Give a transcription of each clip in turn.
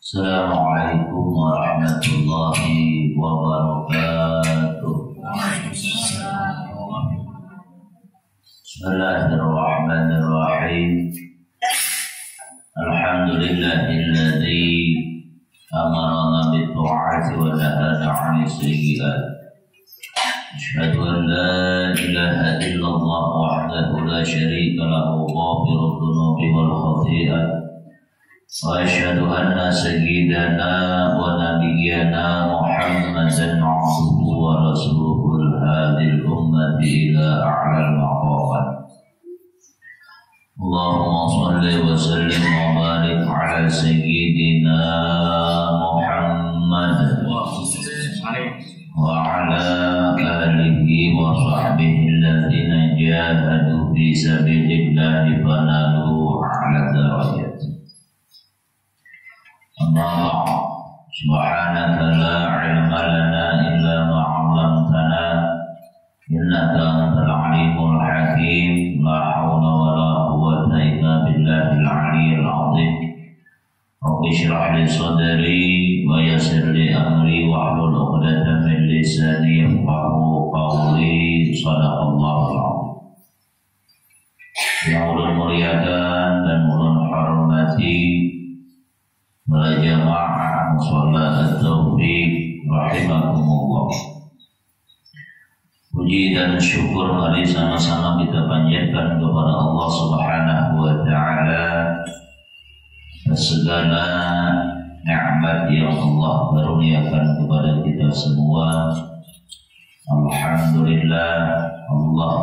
Assalamualaikum warahmatullahi wabarakatuh. Bismillahirrahmanirrahim. Alhamdulillahilladzi amarana bit-ta'ati wa nahana 'anil sayyi'at. Asyhadu an la ilaha illallah wahdahu la syarika lahu ghafirud dzunubi wal khati'at. وأشهد أن سيدنا ونبينا محمدا عبده ورسوله الهادي الأمة إلى أعلى المقامات. اللهم صل وسلم وبارك على سيدنا محمد وعلى آله وصحبه الذين جاهدوا في سبيل الله فنالوا أعلى الدرجات. Amma subhanaka la ilma lana illa ma 'allamtana innaka antal alimul hakim. La haula wala quwwata illa billahil aliyyil azim. Rabbi shrah li sadri wa yassir li amri wahlul 'uqdatam min lisani yafqahu qawli. Shadaqallahul azim. Yang ulun muliakan dan ulun hormati para jamaah musholat Taufiq rahimakumullah. Puji dan syukur mari sama-sama kita panjatkan kepada Allah Subhanahu wa taala atas segala nikmat yang Allah karuniakan kepada kita semua. Alhamdulillah, Allah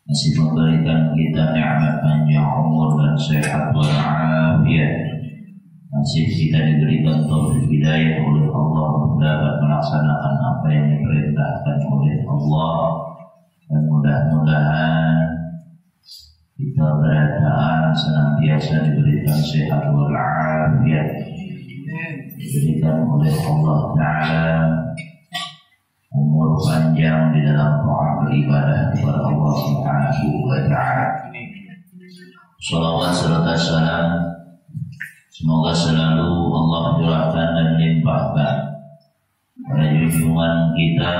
masih memberikan kita nikmat panjang umur dan sehat walafiat. Masih kita diberikan taufik hidayah oleh Allah untuk dapat melaksanakan apa yang diperintahkan oleh Allah, dan mudah-mudahan kita berataan senantiasa diberikan sehat walafiat, diberikan oleh Allah Ta'ala umur panjang di dalam taat beribadah kepada Allah Subhanahu wa Ta'ala. Salawat serta salam semoga selalu Allah curahkan dan limpahkan pada junjungan kita,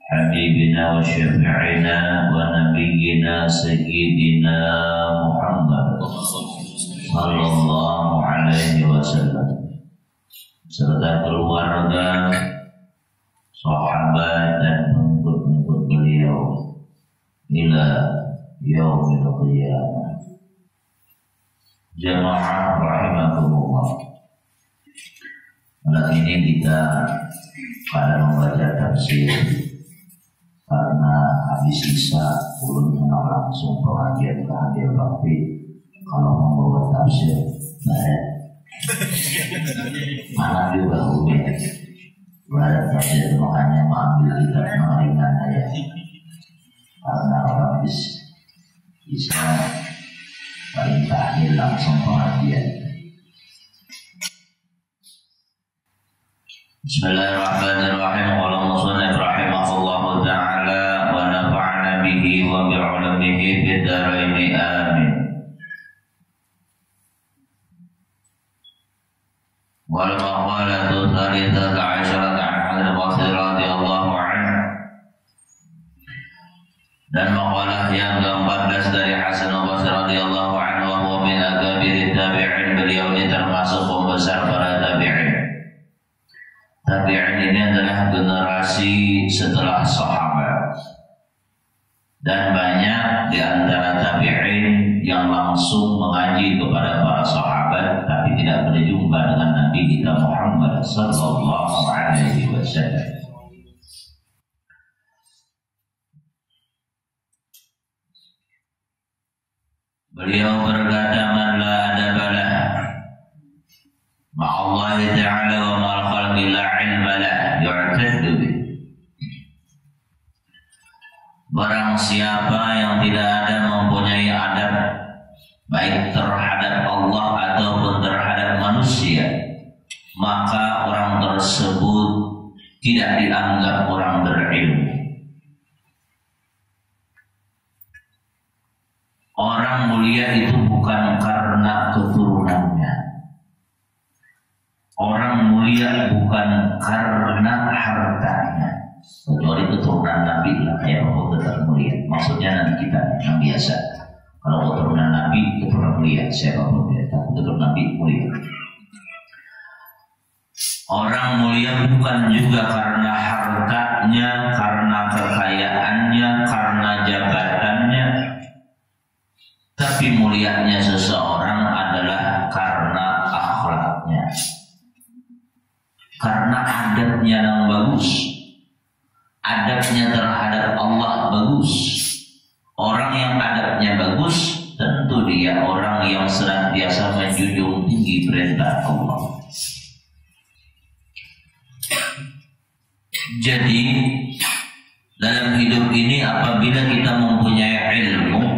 Habibina wa syafi'ina wa nabiyyina Sayyidina Muhammad sallallahu alaihi wasallam, serta keluarga, sahabat dan pengikut-pengikut beliau ila yaumil qiyamah. Jamaah rahimakumullah. Malam ini kita pada membaca tafsir karena habis Isya ulun mengenal langsung pengajian ke hadir, tapi kalau membawa tafsir barat mana juga umum barat tafsir, makanya mengambil kitab mengaringan ayat karena orang bisa paling terakhir langsung pengajian. Bismillahirrahmanirrahim. Qala musannif rahimahullahu ta'ala wa nafa'ana bihi wa bi'ulumihi fid dharain amin. Wal maqalatu thalithata 'asyrata 'an Hasan al-Basri radhiyallahu anhu. Dan maqalah yang ke-14 dari Hasan al-Basri radhiyallahu anhu, wa min akabiri tabi'in, beliau ini termasuk pembesar para tabi'in. Tabi'in ini adalah generasi setelah sahabat, dan banyak di antara tabi'in yang langsung mengaji kepada para sahabat tapi tidak berjumpa dengan Nabi kita Muhammad sallallahu alaihi wasallam. Beliau berkata, man la adaba lah ma'allahi ta'ala wa ma'al khalqi la ilma lah yu'taddu bih. Barang siapa yang tidak ada mempunyai adab baik terhadap Allah ataupun terhadap manusia, maka orang tersebut tidak dianggap orang berilmu. Orang mulia itu bukan karena keturunannya, mulia bukan karena hartanya, kecuali keturunan Nabi lah kayak Abu tetap mulia. Maksudnya nanti kita yang biasa. Kalau keturunan Nabi keturunan mulia, siapa pun dia, tapi keturunan Nabi mulia. Orang mulia bukan juga karena hartanya, karena kekayaannya, karena jabatannya, tapi mulianya seseorang adalah karena akhlaknya, karena adabnya yang bagus, adabnya terhadap Allah bagus. Orang yang adabnya bagus, tentu dia orang yang senantiasa menjunjung tinggi perintah Allah. Jadi dalam hidup ini apabila kita mempunyai ilmu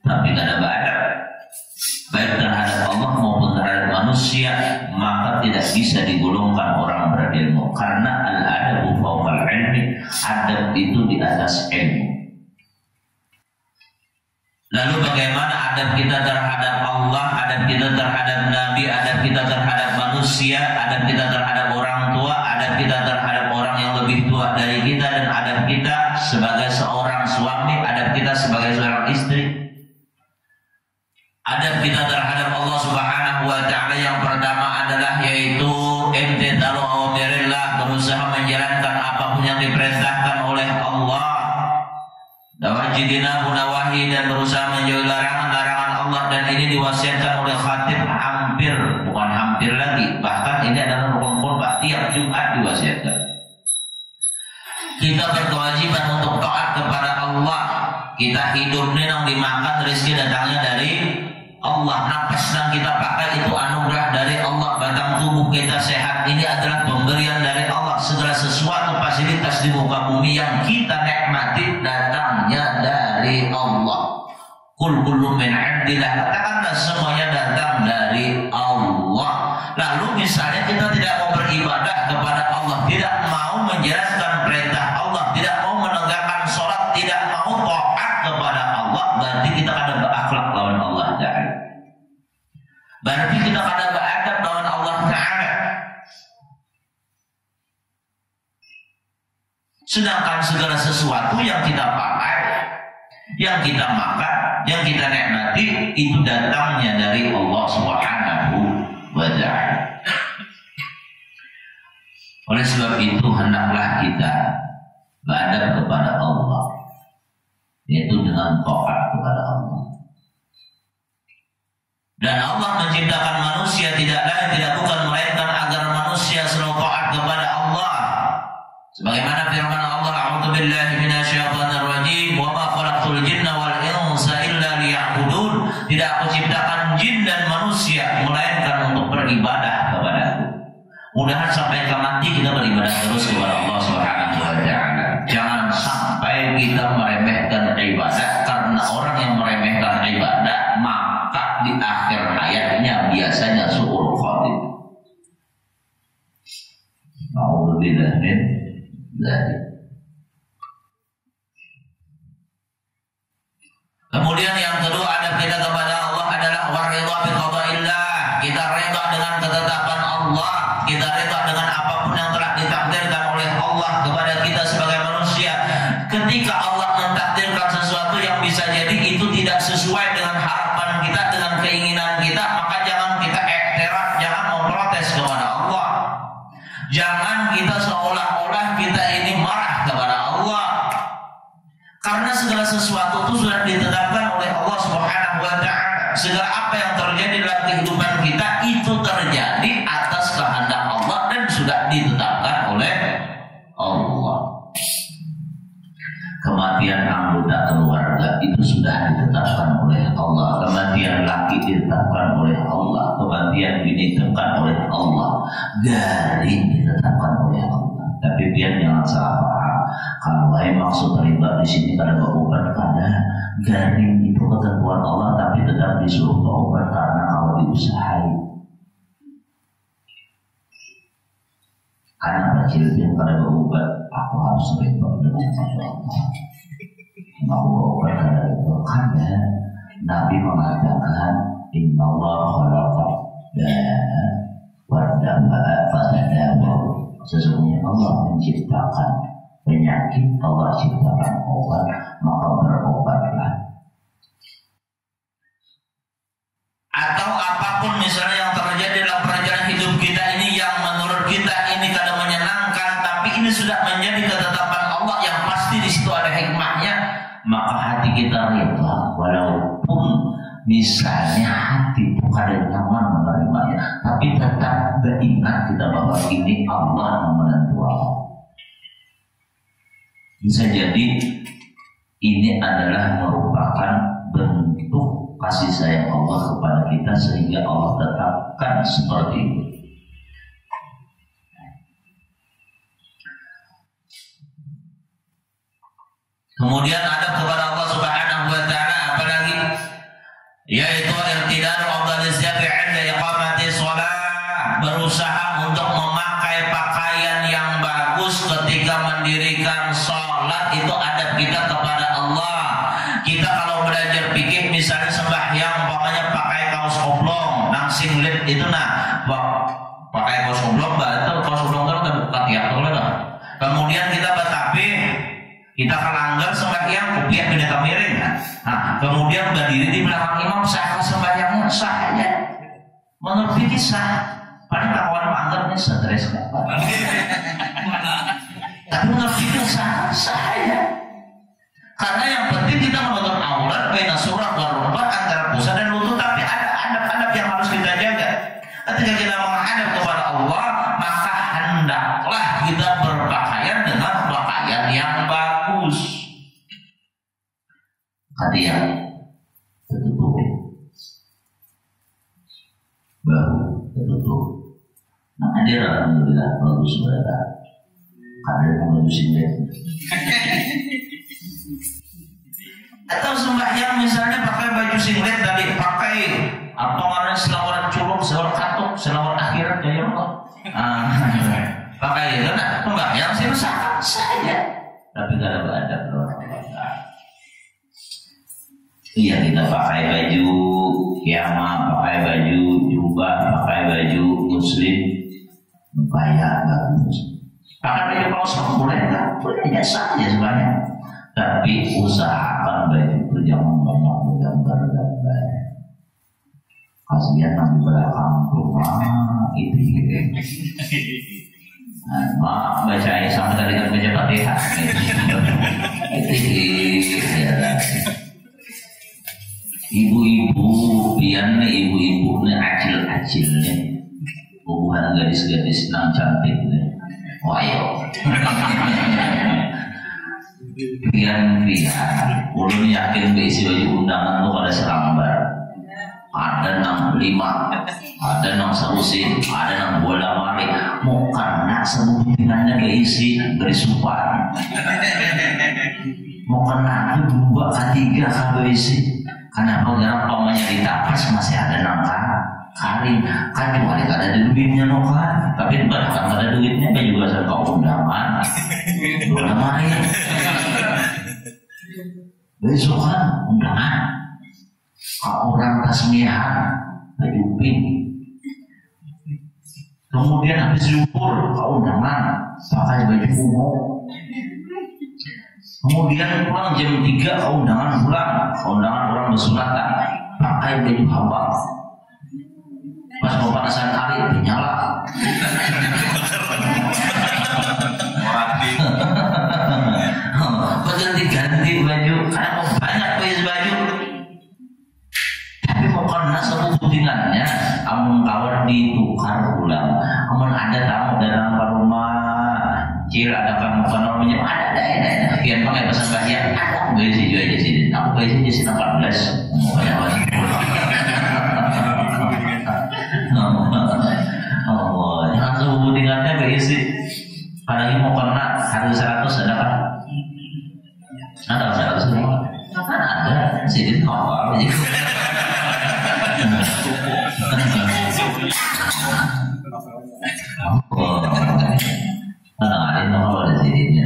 tapi tidak ada adab, baik terhadap Allah maupun terhadap manusia, maka tidak bisa digolongkan orang berilmu. Karena al-adabu fawqal ilmi, adab itu di atas ilmu. Lalu bagaimana adab kita terhadap Allah, adab kita terhadap Nabi, adab kita terhadap manusia, adab kita terhadap orang tua, adab kita terhadap orang yang lebih tua dari kita, dan adab kita sebagai seorang suami, adab kita sebagai seorang istri, adab kita terhadap Allah Subhanahu wa Ta'ala yang pertama adalah yaitu imtithalu awamirillah, berusaha menjalankan apapun yang diperintahkan oleh Allah, wajidina munawahi, dan berusaha menjauhi larangan-larangan Allah. Dan ini diwasiatkan oleh khatib bukan hampir lagi, bahkan ini adalah rukun khutbah tiap Jumat diwasiatkan. Kita berkewajiban untuk taat kepada Allah. Kita hidup ini yang dimakan rezeki datangnya dari Allah, napas yang kita pakai itu anugerah dari Allah, batang tubuh kita sehat ini adalah pemberian dari Allah. Segala sesuatu fasilitas di muka bumi yang kita nikmati datangnya dari Allah. Kul kullu min indillah, katakanlah semuanya datang dari Allah. Lalu misalnya kita tidak mau beribadah kepada Allah, tidak mau menjalankan perintah Allah, tidak mau menegakkan sholat, tidak mau taat kepada Allah, berarti kita ada berakhlak lawan Allah Ta'ala. Berarti kita ada beradab lawan Allah Ta'ala. Sedangkan segala sesuatu yang kita pakai, yang kita makan, yang kita nikmati, itu datangnya dari Allah Subhanahu wa Ta'ala. Oleh sebab itu hendaklah kita beradab kepada Allah, yaitu dengan taat kepada Allah. Dan Allah menciptakan manusia tidak lain tidak bukan melainkan agar manusia selalu taat kepada Allah. Sebagaimana firman Allah, a'udzubillahi minasyaitonirrajim, wa ma khalaqtul jinna wal insa illa liya'budun. Tidak aku ciptakan jin dan manusia melainkan untuk beribadah kepadaku. Mudahan sampai ke mati kita beribadah terus kepada Allah Subhanahu wa Ta'ala. Jangan sampai kita meremehkan ibadah, karena orang yang meremehkan ibadah maka di akhir hayatnya biasanya su'ul khatimah. A'udzubillahi min dzalik. Kemudian yang kedua adab kita kepada Allah adalah waridha bi qadaillah. Kita reda dengan ketetapan Allah, kita reda dengan apapun yang telah ditakdirkan oleh Allah kepada kita sebagai manusia. Ketika Allah mentakdirkan sesuatu yang bisa jadi itu tidak sesuai dengan harapan kita, dengan keinginan kita, maka jangan kita iktiraf, jangan memprotes kepada Allah. Jangan kita seolah-olah kita ini marah kepada Allah. Karena segala sesuatu itu sudah ditetapkan oleh Allah Subhanahu wa Ta'ala. Segala apa yang terjadi dalam kehidupan kita itu terjadi atas kehendak Allah dan sudah ditetapkan oleh Allah. Kematian anggota keluarga itu sudah ditetapkan oleh Allah. Kematian laki ditetapkan oleh Allah. Kematian bini ditetapkan oleh Allah. Garing ditetapkan oleh Allah. Tapi biar jangan salah paham. Kalau maksud terlibat di sini karena berobat pada garing itu ketentuan Allah, tapi tetap disuruh berobat karena kalau diusahain. Karena kecil yang pada berobat, aku harus terlibat dengan Allah. Aku berobat karena itu karena Nabi mengatakan Inna Allah khalaqa Sesungguhnya Allah menciptakan penyakit, Allah ciptakan obat, maka berobatlah. Atau apapun misalnya yang terjadi dalam perjalanan hidup kita ini yang menurut kita ini kadang menyenangkan, tapi ini sudah menjadi ketetapan Allah yang pasti di situ ada hikmahnya, maka hati kita rela, walaupun misalnya hati bukan nyaman menerimanya, tapi tetap beringat kita bahwa ini Allah yang menentukan. Bisa jadi ini adalah merupakan bentuk kasih sayang Allah kepada kita sehingga Allah tetapkan seperti itu. Kemudian ada kepada Allah Subhanahu wa taala apalagi, yaitu irtidaru afdhalis syafi' 'inda iqamati shalah, berusaha untuk memakai pakaian yang bagus ketika mendirikan salat. Itu adab kita kepada Allah. Kita kalau belajar fikih misalnya sembahyang umpamanya pakai kaos oblong, nang singlet itu pakai kaos oblong, kaos oblong itu katiak lah. Kemudian kita betapi kita kalanggar sembahyang kopiah beda miring. Nah, kemudian berdiri di belakang imam, sah sembahyangnya sah aja. Menurut fikih sah. Paling kawan anggapnya stres apa. Tapi menurut fikih sah aja. Karena yang penting kita menutup aurat baina surah wal rukbah, antara pusat dan lutut, tapi ada adab-adab yang harus kita jaga. Ketika kita menghadap kepada Allah, maka hendaklah kita berpakaian dengan pakaian yang bagus. Hadiah tertutup, bahu tertutup. Nah, hadir alhamdulillah bagus mereka. Hadir baju singlet. Atau sembahyang misalnya pakai baju singlet tadi, pakai apa namanya selawat culuk, selawat katuk, selawat akhirat ya Allah. Pakai itu, nah sembahyang sih sah saja. Tapi kalau ada iya, kita pakai baju kiamah, pakai baju jubah, pakai baju muslim, bayar bagus. Pakai baju kaos boleh nggak? Boleh aja saja sebenarnya. Tapi usahakan baju itu jangan banyak bergambar-gambar. Kasihan di belakang rumah itu. Nah, baca sampai tadi kan baca Fatihah. Itu ya. Ibu-ibu, pian nih ibu-ibu nih acil-acil nih, hubungan gadis-gadis nang cantik nih, wayo. Pian, ulun yakin berisi baju undangan tuh pada serambar, ada nang 5, ada nang serusin, ada nang bola mari, mau kena sebutinannya keisi berisupan, mau kena itu 2 3 keisi. Karena pengarap pamannya ditapas masih ada nangka karing kan juga ada duitnya nokan, tapi bahkan ada duitnya kan juga serta undangan bola main besokan undangan orang tasmihan baju pink, kemudian habis syukur undangan pakai baju ungu. Kemudian pulang jam 3 undangan orang bersunatan pakai baju hamba. Pas pemanasan hari dinyala. Ganti baju karena banyak baju. Tapi mau kena sebutinannya, amun kawan ditukar ulang. Amun ada tamu datang ke rumah, ada kamu namanya ada pian pakai pesan bahaya aku beli sih aja sih, aku beli sih 14 oh jangan sebut tingkatnya berisi apalagi mau kena harus 100 ada kan 100 semua kan ada sih apa gitu. Ada nomor di sini.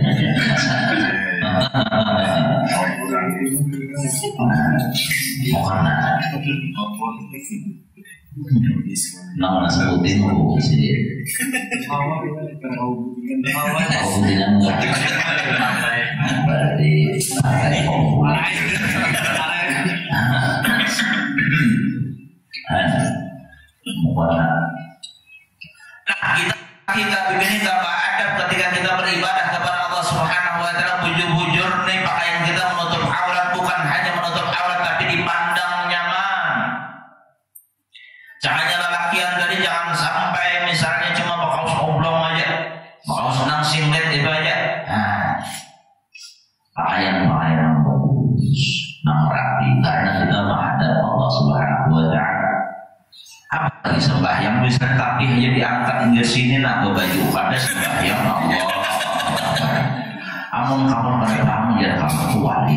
Bukan. Nama sebutin mau sini. Kemudian berarti partai populer. Kita begini tanpa adab ketika kita beribadah kepada Allah Subhanahu wa taala, bujur-bujur nih pakaian kita menutup aurat, bukan hanya menutup aurat tapi dipandang nyaman. Caranya lelakian tadi jangan sampai misalnya cuma pakai kaos oblong aja, pakai senang singlet itu aja. Nah, pakaian yang bagus, yang rapi, karena kita menghadap Allah Subhanahu wa taala. Apa lagi sembahyang bisa tapi hanya diangkat hingga sini nak baju pada sembahyang Allah. Amun kamu pada kamu ya kamu wali.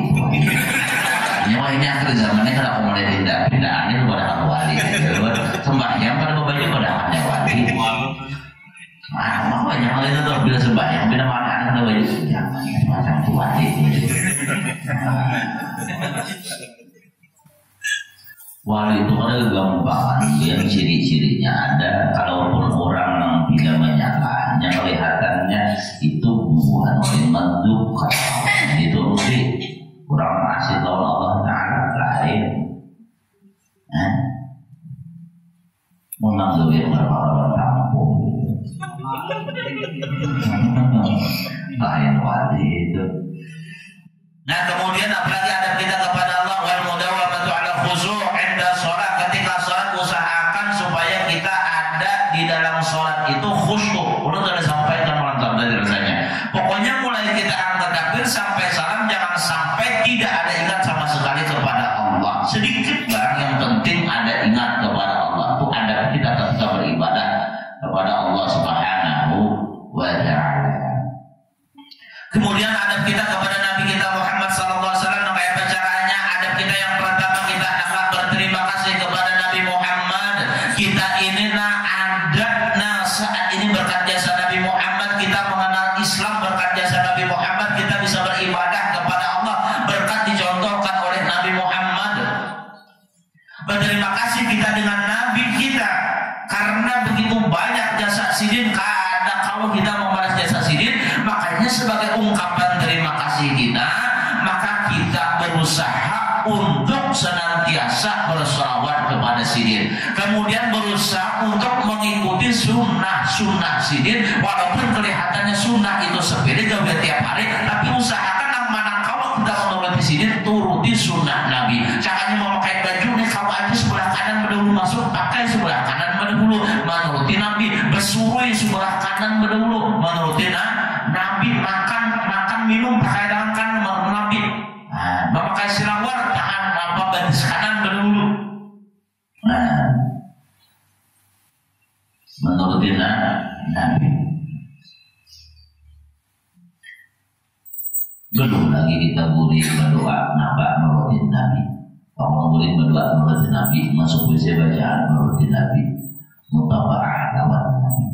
Nyawa ini akhir zamannya kenapa mulai pindah-pindahan itu pada kamu wali. Sembahyang pada baju pada hanya wali. Mau banyak hal itu tuh bila sembahyang bila mana ada baju jangan macam wali. Wali itu ada gampang, yang ciri-cirinya ada. Kalaupun orang yang tidak menyalahnya, kelihatannya itu bukan oleh menduka, dituruti kurang kasih tahu Allah Taala lain. Memang lebih berapa kampung, lain wali itu. Nah kemudian apalagi adab kita kepada Allah wal mudawamatu ala khushu' inda sholat. Ketika sholat usahakan supaya kita ada di dalam sholat itu khusyuk. Udah sudah sampaikan mantap tadi rasanya. Pokoknya mulai kita angkat takbir sampai salam jangan sampai tidak ada ingat sama sekali kepada Allah. Sedikit barang yang penting ada ingat kepada Allah. Itu adab kita ketika beribadah kepada Allah Subhanahu wa taala. Kemudian adab kita kepada Nabi kita Muhammad SAW, kayak caranya. Adab kita yang pertama, kita akan berterima kasih kepada Nabi Muhammad. Kita ini adab saat ini berkat jasa Nabi Muhammad kita mengenal Islam, berkat jasa Nabi Muhammad kita bisa beribadah kepada Allah, berkat dicontohkan oleh Nabi Muhammad. Berterima kasih kita dengan Nabi kita karena begitu banyak jasa sidin. Kadang kalau kita membalas jasa sidin, makanya sebagai ungkapan terima kasih kita, maka kita berusaha untuk senantiasa berselawat kepada sidin. Kemudian berusaha untuk mengikuti sunnah sidin, walaupun kelihatannya sunnah itu sepele gak tiap hari, tapi usahakan yang mana kalau kita menuruti sidin, turuti sunnah Nabi. Caranya memakai baju nih, kalau aja sebelah kanan berdahulu masuk, pakai sebelah kanan berdahulu, menuruti Nabi. Bersurui sebelah kanan berdahulu, menuruti Nabi. Makan minum pakai tangan kanan Nabi. Memakai silawar tangan batis kanan berdahulu. Menuruti Nabi. Belum lagi kita boleh berdoa nambah menuruti Nabi. Kalau boleh berdoa menuruti Nabi, masuk WC bacaan menuruti Nabi, mutaba'ah lawan Nabi.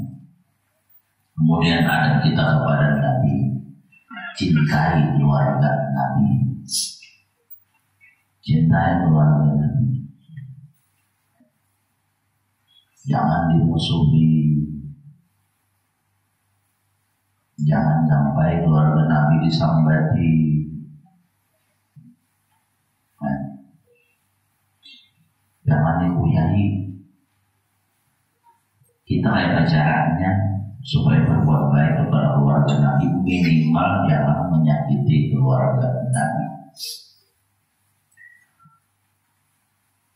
Kemudian ada kita kepada Nabi, cintai keluarga Nabi, cintai keluarga Nabi, jangan dimusuhi, jangan sampai keluarga Nabi disambati. Jangan dikuyai. Kita kayak caranya supaya berbuat baik kepada keluarga Nabi, minimal jangan menyakiti keluarga Nabi.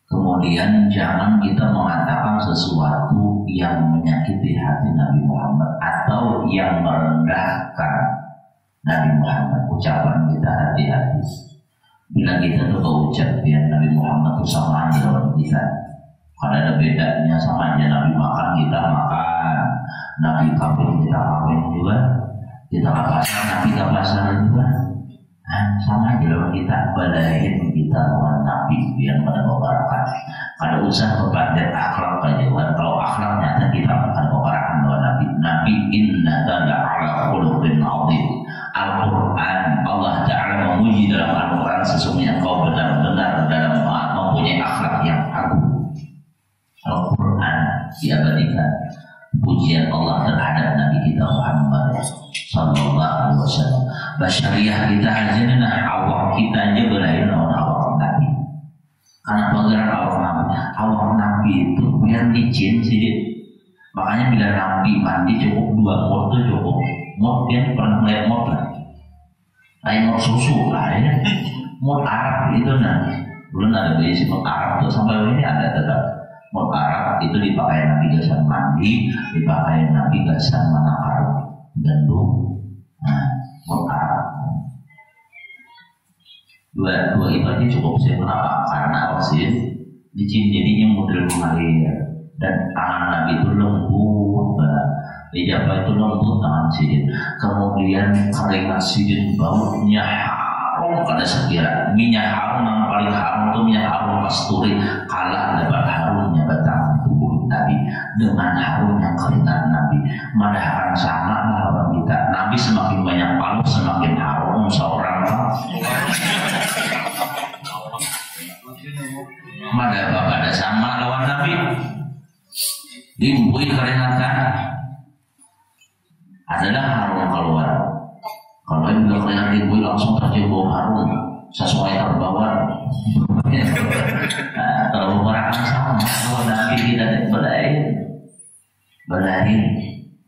Kemudian jangan kita mengatakan sesuatu yang menyakiti hati Nabi Muhammad atau yang merendahkan Nabi Muhammad. Ucapan kita hati-hati. Bila kita tuh berucap biar Nabi Muhammad itu sama aja lawan kita. Kalau ada bedanya, sama aja Nabi makan kita makan, Nabi kawin kita kawin juga, kita ke pasar Nabi ke pasar juga. Sama aja lawan kita. Badain kita lawan Nabi biar pada membarakan. Kalau usaha kepada akhlak aja, kalau akhlak nyata kita akan membarakan lawan Nabi. Nabi innaka la'ala khuluqin 'adzim. Al-Quran, Allah Ta'ala memuji dalam Al-Quran, sesungguhnya kau benar-benar dalam mempunyai akhlak yang agung. diabadikan pujian Allah terhadap Nabi kita Muhammad sallallahu alaihi wasallam. Basyariah kita aja nah awak kita aja belain awak Nabi. Karena panggilan awak Nabi itu biar licin sih. Makanya bila Nabi mandi cukup 2 mot tuh cukup. Mot dia pernah melihat mot lah. Kayak mot susu lah ya. Mot Arab itu nah. Belum ada besi mot Arab tuh sampai ini ada tetap. Mot Arab itu dipakai Nabi gasan mandi, dipakai Nabi gasan menakar gandum. Nah, mot Arab. Dua ibaratnya cukup sih. Kenapa? Karena oksigen licin jadinya model mengalir dan tangan Nabi itu lembut, ijabah itu lembut tangan sidin. Kemudian keringat sidin baunya harum pada sekira minyak harum yang paling harum itu minyak harum kasturi kalah dapat harumnya batang tubuh Nabi dengan harumnya keringat Nabi. Madahan sama lawan kita. Nabi semakin banyak palu semakin harum seorang Mada pada sama lawan Nabi dibuih keringatan adalah harum keluar. Kalau yang bilang keringat dibuih langsung tercium bau harum sesuai terbawa. Nah, kalau orang sama lawan Nabi kita belain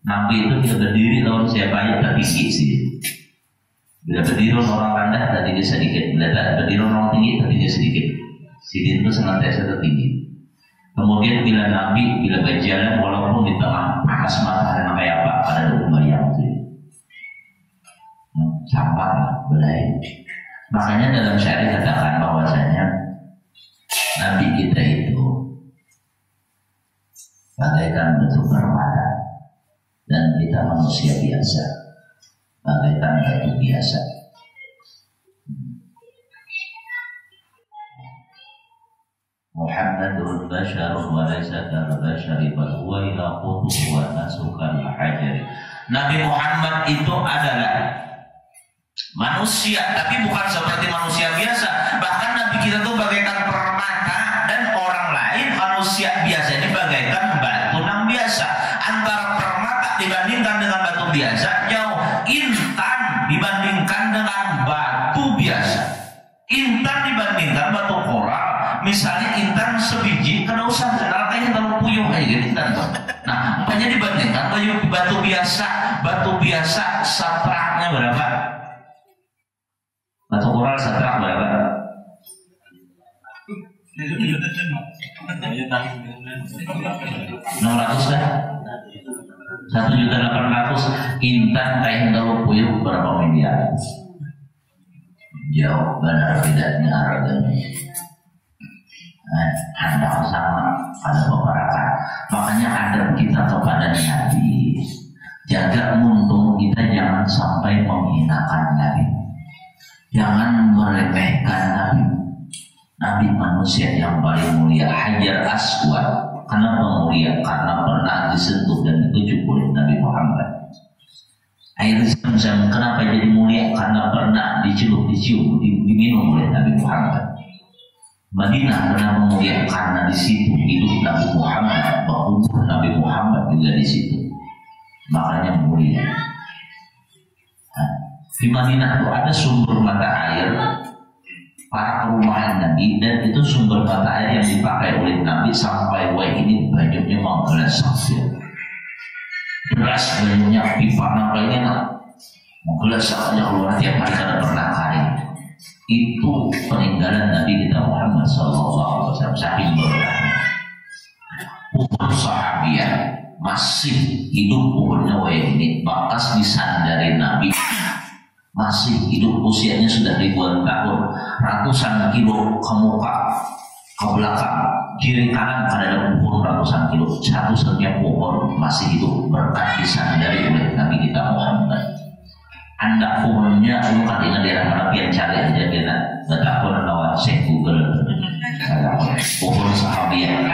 Nabi itu kita berdiri lawan siapa aja tertinggi sih. Bila berdiri orang rendah tertinggi sedikit, bila berdiri orang tinggi tertinggi sedikit. Sidin itu senantiasa tertinggi. Kemudian bila Nabi bila berjalan walaupun di tengah panas matahari kayak apa ada umur yang sampah belain. Makanya dalam syariat katakan bahwasanya Nabi kita itu bagaikan bentuk permata dan kita manusia biasa bagaikan batu biasa. Muhammadun basyarun wa laysa kal basyari bal huwa ila qutub wa nasukal hajar. Nabi Muhammad itu adalah manusia tapi bukan seperti manusia biasa. Bahkan Nabi kita itu bagaikan permata dan orang lain manusia biasa ini bagaikan batu yang biasa. Antara permata dibandingkan dengan batu biasa jauh. Intan dibandingkan dengan batu biasa. Intan dibandingkan batu koral. Misalnya intan sebiji, kada usah kenal kayak terlalu puyuh kayak gitu intan. Nah, apanya dibandingkan batu biasa satraknya berapa? Batu koral satrak berapa? 600 kan? 1.800.000. Intan kayak terlalu puyuh berapa miliar? Jauh benar bedanya harganya. Anda sama pada beberapa. Makanya adab kita kepada Nabi, jaga muntung kita jangan sampai menghinakan Nabi, jangan meremehkan Nabi. Nabi manusia yang paling mulia, Hajar Aswad. Kenapa mulia? Karena pernah disentuh dan ditunjuk oleh Nabi Muhammad. Air Zam-Zam kenapa jadi mulia? Karena pernah dicium, diminum oleh Nabi Muhammad. Madinah kenapa mulia? Karena di situ hidup Nabi Muhammad, berumur Nabi Muhammad juga di situ, makanya mulia. Nah, di Madinah itu ada sumber mata air para perumahan Nabi dan itu sumber mata air yang dipakai oleh Nabi sampai ini bajunya menggelas sampai beras bajunya pipa nampaknya menggelas saja keluar tiap hari karena pernah kari. Itu peninggalan Nabi kita Muhammad SAW. Saking berkahnya pohon sahabiah masih hidup pohonnya ini bekas disandari Nabi masih hidup usianya sudah ribuan tahun, ratusan kilo ke muka ke belakang kiri kanan ada pohon ratusan kilo, satu setiap pohon masih hidup berkat disandari oleh Nabi kita Muhammad. Anda pohonnya bukan dengan daerah mana biar cari aja kita betapa lawan cek Google pohon sahabiah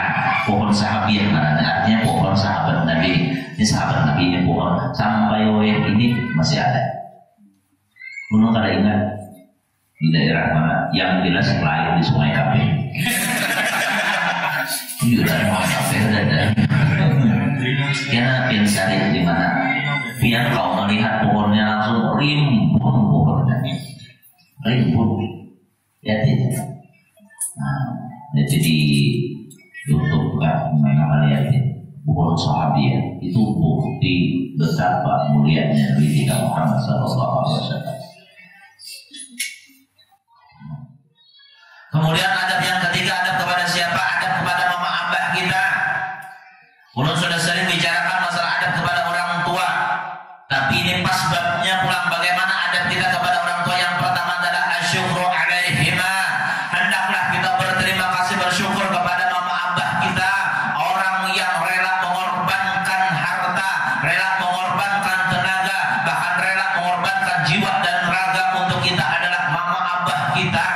mana artinya pohon sahabat Nabi. Ini sahabat Nabi ini pohon sampai ini masih ada. Belum ada ingat di daerah mana yang jelas lain di Sungai Kape. Iya, Sungai Kape ada. ribu yatim. Nah, jadi di YouTube kan mengenal yatim bukan sahabiah itu bukti betapa mulianya Nabi kita Muhammad SAW. Kemudian adab yang ketiga, adab kepada siapa? Adab kepada mama abah kita. Ulun sudah sering bicarakan masalah adab kepada orang tua, tapi ini pas babnya pulang bagaimana adab kita kepada orang tua. Yang pertama adalah asyukru alaihima. Hendaklah kita berterima kasih, bersyukur kepada mama abah kita. Orang yang rela mengorbankan harta, rela mengorbankan tenaga, bahkan rela mengorbankan jiwa dan raga untuk kita adalah mama abah kita.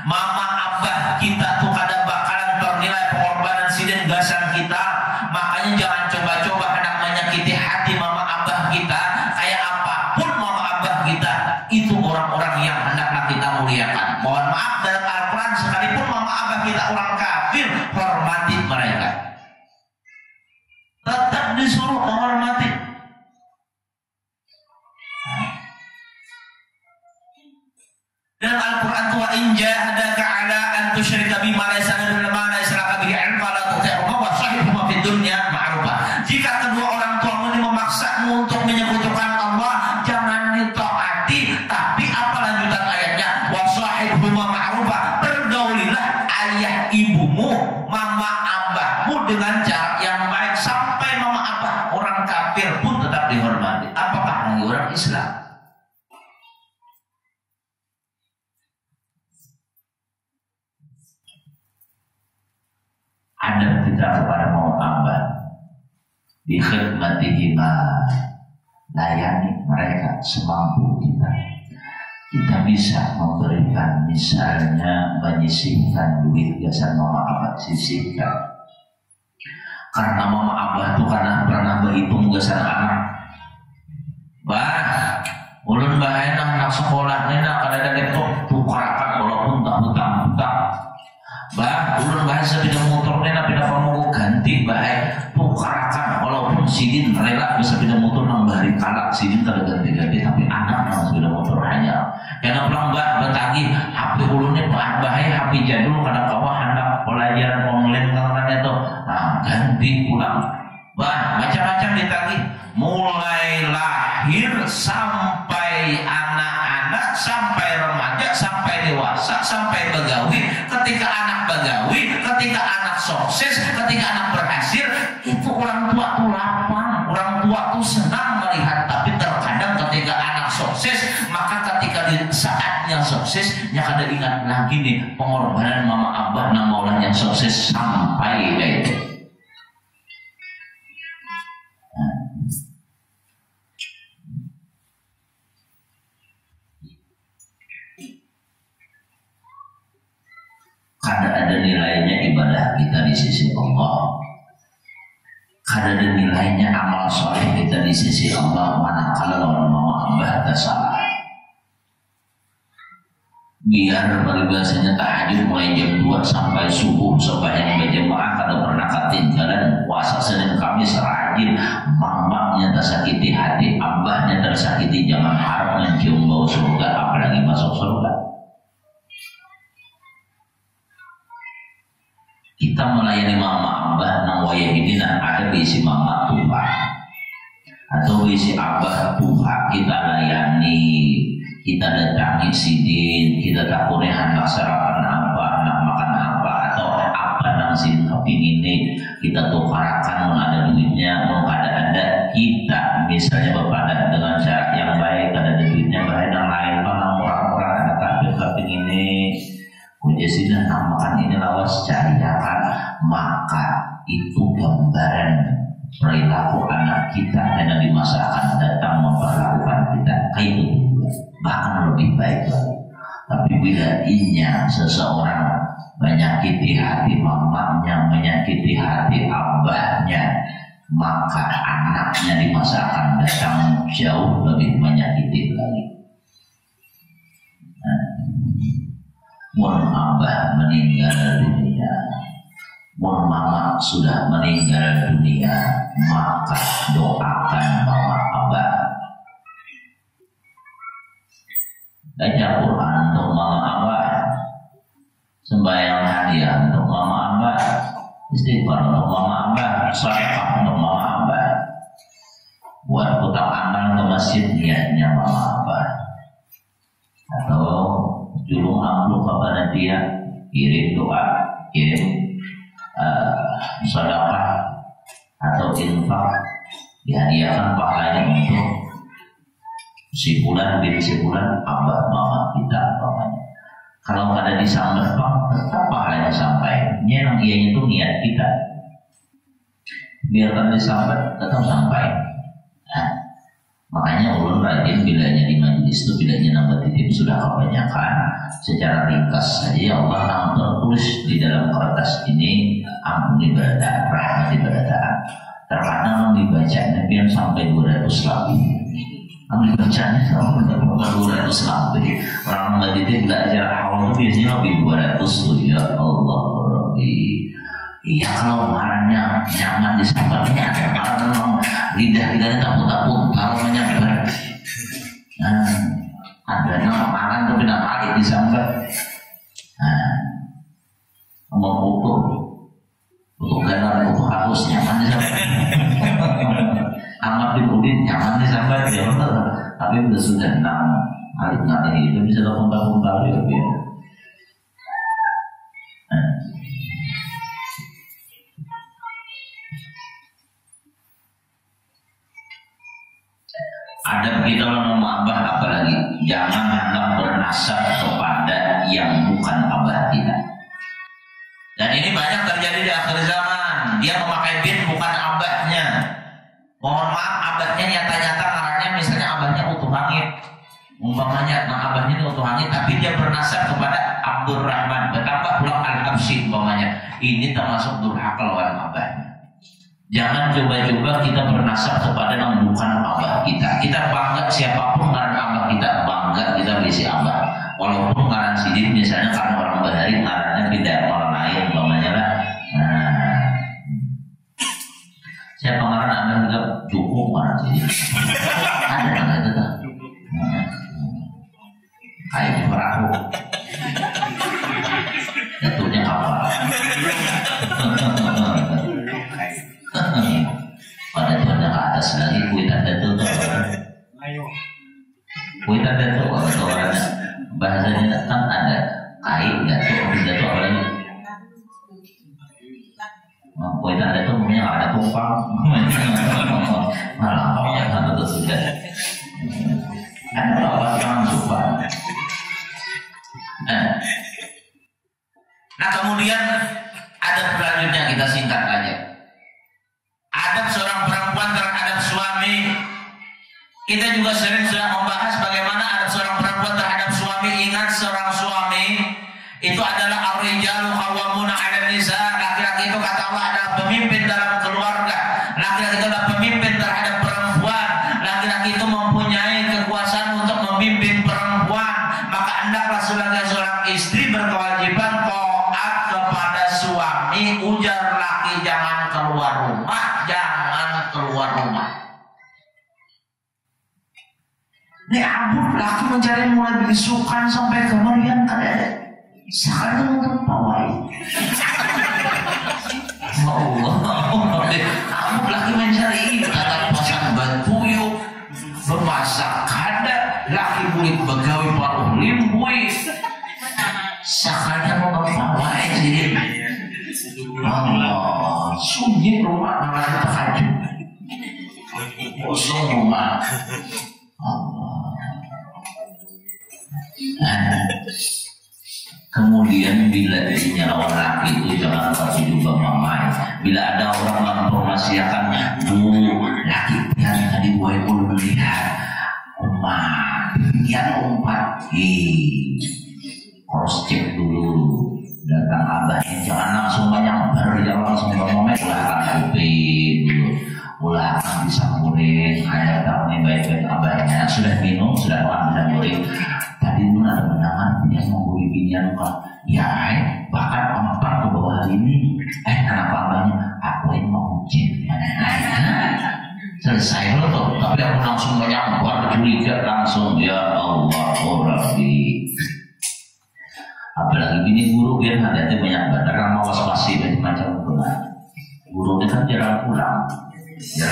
Mama abah kita tuh kadang bakalan bernilai pengorbanan sidin gasan kita. Makanya jangan coba-coba hendak menyakiti hati mama abah kita. Kayak apapun mama abah kita, itu orang-orang yang hendaklah kita muliakan. Mohon maaf, dalam Al-Quran sekalipun mama abah kita orang kafir, hormati mereka. Tetap disuruh menghormati. Dan Al-Quran tua inja hadaka ala an tusyrika bima laysa laka bihi ilm fala tuti'huma wa sahibhuma fid dunya ma'rufa. Jika kedua orang tuamu ini memaksamu untuk menyekutukan Allah, jangan ditaati. Tapi apa lanjutan ayatnya? Wa sahibhuma ma'rufa. Pergaulilah ayah ibumu, mama abahmu dengan cara yang baik. Sampai mama abah orang kafir pun tetap dihormati. Apakah lagi orang Islam? Adab kita kepada mama abah, bi khidmatihima, layani mereka semampu kita. Kita bisa memberikan, misalnya menyisihkan duit gasan mama abah, sisihkan. Karena mama abah itu karena pernah berhitung gasan anak. Bah, ulun bahaya anak sekolah ini nak ada laptop tukarakan walaupun tak hutang-hutang. Bah, ulun bahaya sepeda motor ini nak pindah pamungku ganti bahaya tukarakan walaupun sidin rela bisa sepeda motor nang bahari kalak sidin tak ganti-ganti, tapi anak nang sepeda motor hanya karena pulang bah betagi HP ulunnya bahaya HP jadul kadang kawah hendak pelajaran online karena itu ganti pulang. Bah, macam-macam ditagi mulai lahir sampai anak-anak, sampai remaja, sampai dewasa, sampai begawi. Ketika anak begawi, ketika anak sukses, ketika anak berhasil, itu orang tua tuh lapang, orang tua tuh senang melihat. Tapi terkadang ketika anak sukses, maka ketika di saatnya sukses, yang ada ingat lagi nih pengorbanan mama abah nang maulah yang sukses sampai kayak itu. Kada ada nilainya ibadah kita di sisi Allah. Kada ada nilainya amal soleh kita di sisi Allah manakala lawan mama abah tersalah. Biar peribahasanya tahajud mulai jam 2 sampai subuh sebanyak berjemaah kada pernah ketinggalan. Puasa Senin Kamis rajin, mamanya tersakiti hati, abahnya tersakiti, jangan harap mencium bau surga apalagi masuk surga. Kita melayani mama abah nang wayah ini ada bisi mama tuha atau bisi abah tuha, kita layani, kita datangi sidin, kita takutnya hendak sarapan apa, hendak makan apa, atau apa nang sidin kepingin ini kita tukarakan, mau ada duitnya, mau ada kita misalnya berpadat dengan cara yang baik, ada duitnya baik nang lain nang orang-orang anak kepingin ini Ujasidah namakan ini lawas cariakan, maka itu gambaran perilaku anak kita dan di masa akan datang memperlakukan kita kayak itu, bahkan lebih baik lagi. Tapi bila inya seseorang menyakiti hati mamanya, menyakiti hati abahnya, maka anaknya di masa akan datang jauh lebih menyakiti lagi. Mun abah meninggal dunia, mun mama sudah meninggal dunia, maka doakan mama abah. baca Quran untuk mama abah, sembahyang hadiah untuk mama abah, istighfar untuk mama abah, sedekah untuk mama abah, buat kotak amal ke masjid niatnya mama abah, atau julung amplop kepada dia, kirim doa, kirim sedekah atau infak, dihadiahkan pahalanya untuk si bulan bin si bulan abah mama kita umpamanya. Kalau ada disambar tetap pahalanya sampai. Ini yang ianya itu niat kita. Biarkan disambar tetap sampai. Nah, makanya ulun rajin bilanya di majlis itu bilanya nambah titip sudah kebanyakan secara ringkas saja. Allah akan tertulis di dalam kertas ini ampuni berataan, rahmati berataan. Terkadang dibacanya biar sampai 200 lebih. Dibacanya sampai 200 lebih. Orang meditasi belajar awal itu biasanya lebih 200 tuh. Ya Allah Rabbi. Iya kalau marahnya nyaman di sampingnya ada marah memang lidah-lidahnya takut-takut kalau menyambar. Nah, ada marah tapi tidak balik di samping. Nah, ngomong untuk ganar untuk halus nyaman di samping. Amat dibudin nyaman di samping ya betul. Tapi sudah 6 kali itu bisa terpuntal-puntal ya. Adab kita nama abah apalagi jangan anggap bernasab kepada yang bukan abah kita. Dan ini banyak terjadi di akhir zaman. Dia memakai bin bukan abahnya. Mohon maaf abahnya nyata-nyata karena misalnya abahnya utuhangit. Umpamanya abahnya itu utuhangit tapi dia bernasab kepada Abdurrahman. Betapa pulang Al-Habsyi umpamanya. Ini termasuk durhaka lawan abahnya. Jangan coba-coba kita bernasab kepada yang bukan abah kita. Kita bangga siapapun ngaran abah kita, bangga kita berisi abah. Walaupun ngaran sidik misalnya karena orang Bahari ngarannya beda orang lain umpamanya lah. Nah, siapa ngaran abah juga cukup ngaran sidik. Ada nggak itu tuh? Kayak di perahu. Jatuhnya kapal. Pada tuannya ke atas lagi kuit ada tuh kuit ada tuh atau orang bahasanya kan ada kait jatuh jatuh apa lagi kuit ada tuh punya nggak ada tumpang malah kamu satu tuh sudah ada berapa orang suka. Nah kemudian ada selanjutnya kita singkat aja. Adab seorang perempuan terhadap suami. Kita juga sering sudah membahas bagaimana adab seorang perempuan terhadap suami. Ingat seorang suami itu adalah ar-rijalu qawwamuna 'alan nisa. Laki-laki itu kata Allah adalah pemimpin dalam keluarga. Laki-laki itu adalah pemimpin terhadap perempuan. Laki-laki itu mempunyai kekuasaan untuk memimpin perempuan. Maka hendaklah sebagai seorang istri berkewajiban taat kepada suami. Ujar laki jangan keluar rumah, jangan keluar rumah. Ini abud laki mencari mulai besukan sampai kemarian kada. Sekarang untuk pawai. Allah, abud laki mencari kata pasang batu yuk bermasak kada. Laki bulik begawi paruh limbui. Sekarang untuk pawai jadi. Allah, sunyi rumah malah terkajut. Kosong rumah. Allah. Kemudian bila dirinya lawan laki itu jangan kasih juga mamai. Bila ada orang mempromosikan, bu laki yang tadi gue pun melihat umat, yang umpat, cross check dulu. Datang abahnya jangan langsung menyambar, jangan langsung ngomongnya ulah kuping dulu, ulah bisa murid, ada tahu nih baik-baik abahnya sudah minum, sudah makan bisa murid. Tadi pun ada menangan yang mengguri binian kok, ya bahkan 4 ke bawah hari ini, kenapa abahnya? Aku yang mau ujian, selesai loh tuh, tapi aku langsung menyambar curiga langsung ya Allah. Rabbi. Apalagi ini guru biar hati-hati banyak banget karena was-wasi macam-macam benar. Guru itu kan jarang pulang. Ya.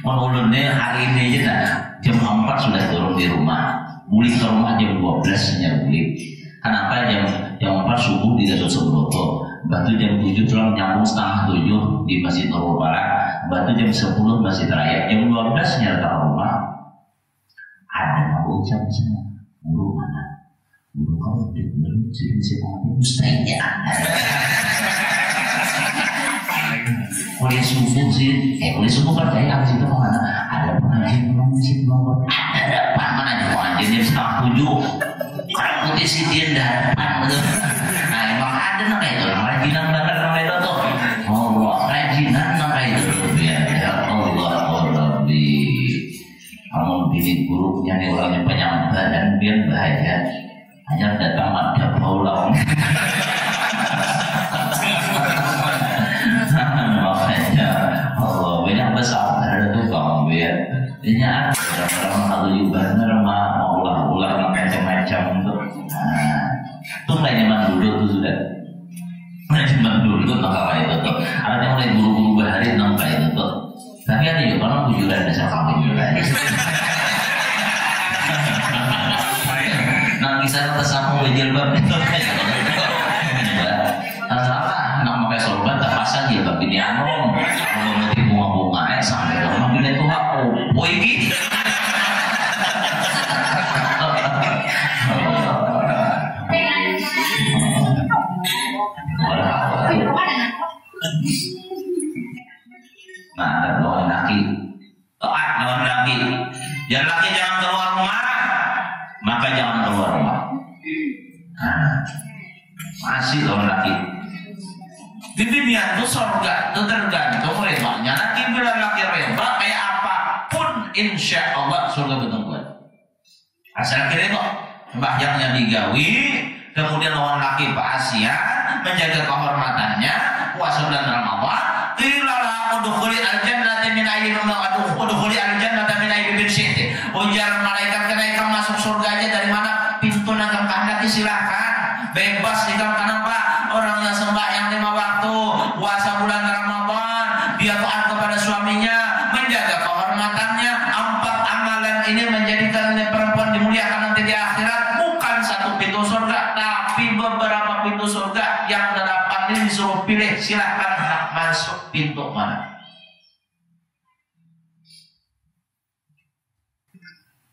Menurutnya hari ini aja jam 4 sudah turun di rumah. Mulai ke rumah jam 12 mulai. Kenapa jam 4 subuh di Gatot Subroto, batu jam 7 pulang nyambung setengah 7 di Masjid Nurul Balak, batu jam 10 Masjid Raya, jam 12 nyata ke rumah. Ada mau ucap sana, guru mana? Guru kamu belum jadi siapa? Mustahilnya ada. Kuliah subuh sih, kuliah subuh kan kayak abis itu mana? Ada pengajian belum sih belum? Ada apa mana ada pengajian jam setengah 7? Kalau putih sih dia depan betul. Nah emang ada nama itu, rajinan banget nama itu tuh. Allah, rajinan nama itu ya Allah Rabbi. Kamu pilih gurunya nih orangnya penyambah dan biar bahagia. Hanya datang ada pulau. Makanya Allah banyak besar itu kamu biar. Ini ada orang kalau juga benar ulah macam-macam tuh. Nah, itu kayak zaman dulu tuh sudah. Zaman dulu tuh nggak itu tuh. Ada yang mulai guru-guru bahari nggak kayak itu tuh. Tapi ada juga orang bujuran dasar kami juga. Nah kisah tersapu jilbab itu kayak gitu. Apa? Nak pakai sorban tak pasang jilbab ini anom. Kalau nanti bunga-bunga sampai orang bilang itu apa? Oh ini. Nah, ada lawan laki, taat lawan laki. Yang laki jangan keluar rumah, maka jangan keluar rumah. Nah, masih lawan laki. Di dunia itu surga itu tergantung redanya. Laki bila laki reda kayak apapun, insya Allah surga ketungguan. Asal kira kok mbahyangnya digawi, kemudian lawan laki pasien, menjaga kehormatannya, puasa bulan Ramadan. Qila udkhuli al-jannata min ayyi udkhuli al-jannata min ayyi bin syi'ti. Ujar malaikat kenaikan masuk surga aja dari mana pintu yang kehendaki silakan. Bebas di kanan Pak. Orang yang sembahyang 5 waktu, puasa bulan Ramadan, dia taat kepada suaminya, menjaga kehormatannya. 4 amalan ini menjadikan perempuan dimuliakan nanti di akhirat. Bukan satu pintu surga, tapi beberapa pintu surga yang 8 ini disuruh pilih, silakan masuk pintu mana.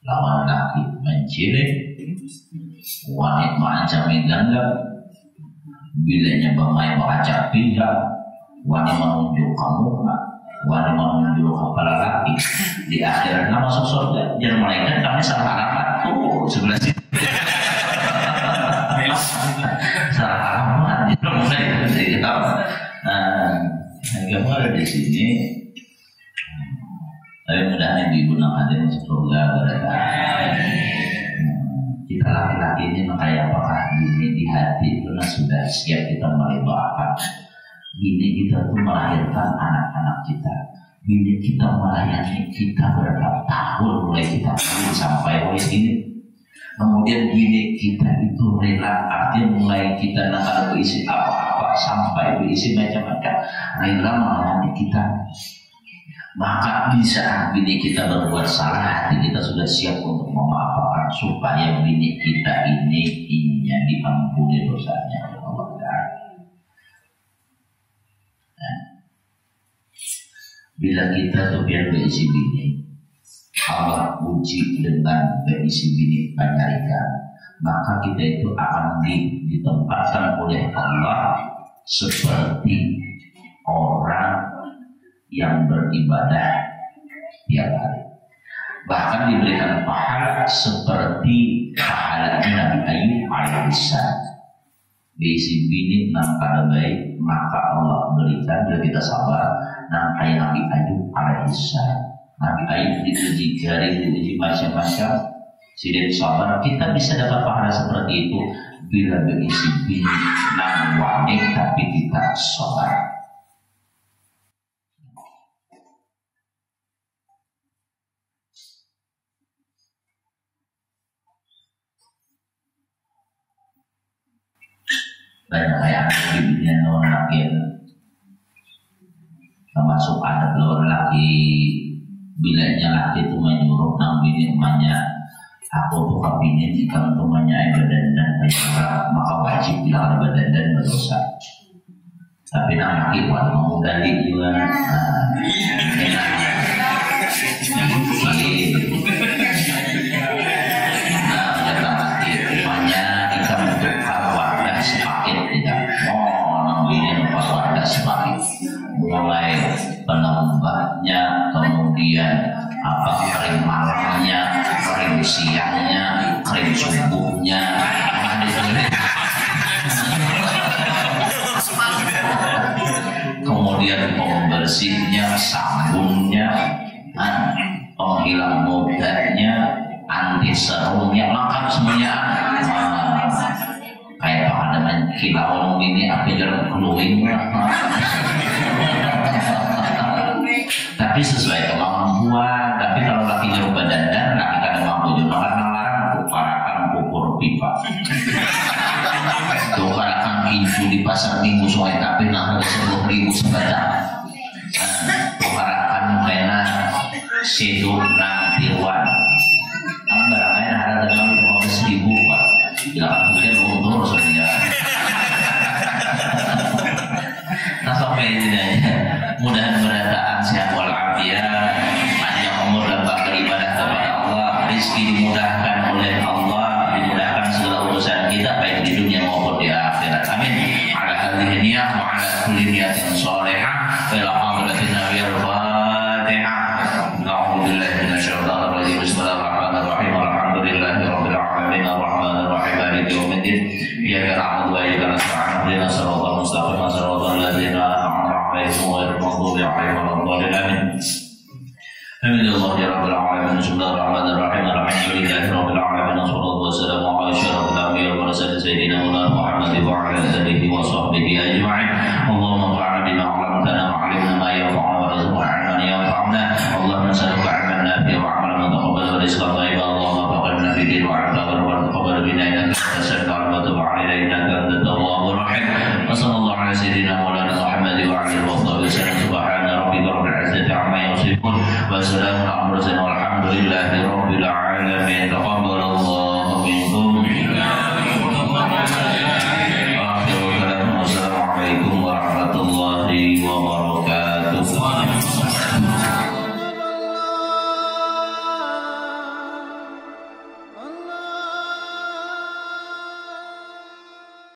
Lawan laki mencilik, wanita mengancam ganda, bilanya bangai mengacak pinggang, wanita menunjuk kamu, wanita menunjuk kepala laki. Di akhirat masuk surga, jangan malaikat kami salah alamat. Tuh sebelah situ. Salah alamat. Itu mulai dari kita. Agama ada di sini. Tapi mudah-mudahan digunakan untuk surga berada. Kita laki-laki ini makanya apakah gini di hati karena sudah siap kita melibatkan. Gini kita tuh melahirkan anak-anak kita. Gini kita melayani kita berapa tahun mulai kita sampai mulai ini. Kemudian gini kita itu rela, artinya mulai kita nak berisi apa-apa sampai berisi macam-macam, rela melayani kita. Maka di saat bini kita berbuat salah, hati kita sudah siap untuk memaafkan supaya bini kita ini diampuni dosanya oleh Allah Ta'ala. Nah, bila kita tuh biar berisi bini, Allah uji dengan berisi bini panjarikan, maka kita itu akan ditempatkan oleh Allah seperti orang yang beribadah tiap hari. Bahkan diberikan pahala seperti pahalanya Nabi Ayub alaihissalam. Bisi bini nang kada baik, maka Allah berikan bila kita sabar nang kayak Nabi Ayub alaihissalam. Nabi Ayub diuji jari, diuji macam-macam. Sidin sabar, kita bisa dapat pahala seperti itu bila berisi bini nang wanita tapi kita sabar. banyak kayak bibirnya lawan laki, termasuk ada lawan laki bilanya laki itu menyuruh nang bini emaknya aku tuh kabinin ikan temannya ibadah dan kayak maka wajib bilang ibadah dan berdosa. Tapi nang laki buat ngomong dari juga mulai penembaknya, kemudian apa kering malamnya, kering siangnya, kering subuhnya, kemudian pembersihnya, sabunnya, penghilang modanya, anti serumnya, lengkap semuanya. Kayak apa namanya kilauan ini apa jalan glowing, tapi sesuai kemampuan. Tapi kalau laki nyoba dandan, laki kadang mampu juga larang tukarakan pupur pipa, tukarakan kincu di pasar minggu sungai tapi nah 10.000 sebatang, tukarakan kena siduk nang tiruan, barangnya ada dengan 15.000 pak. Jangan pikir undur saja. Nah sampai ini aja. Mudah-mudahan sehat walafiat, panjang umur dan beribadah kepada Allah, rezeki dimudahkan oleh Allah, dimudahkan segala urusan kita baik di dunia maupun di akhirat. Amin. Ala hadhihi niyah wa ala kulli niyatin shalihah ila hadratin nabiyil fatihah. A'udzubillahi minasyaitonir rajim. Bismillahirrahmanirrahim. Alhamdulillahirabbil alamin arrahmanir rahim maliki yaumiddin. Iyyaka na'budu wa iyyaka nasta'in. Ihdinas siratal mustaqim siratal ladzina an'amta 'alaihim ghairil maghdubi 'alaihim waladdallin. Amin. Alhamdulillahi rabbil alamin. Bismillahirrahmanirrahim. Alhamdulillahi rabbil alamin. Wassalatu wassalamu ala asyrafil anbiya'i wal mursalin sayyidina Muhammad wa ala alihi wa sahbihi ajma'in. Allahumma anfa'na bima 'allamtana wa 'allimna ma yanfa'una warzuqna 'ilman yanfa'una. Allahumma nas'aluka 'ilman nafi'an wa 'amalan mutaqabbalan wa rizqan thayyiban. Allahumma faqina fi din wa 'afwa wa taqabbal bina innaka antas sami'ul 'alim wa tub 'alaina innaka antat tawwabur rahim. Wa sallallahu ala sayyidina Maulana Muhammad wa alihi wa sahbihi. Subhana rabbika rabbil 'izzati 'amma yasifun wa salamun 'alal mursalin walhamdulillahi rabbil alamin.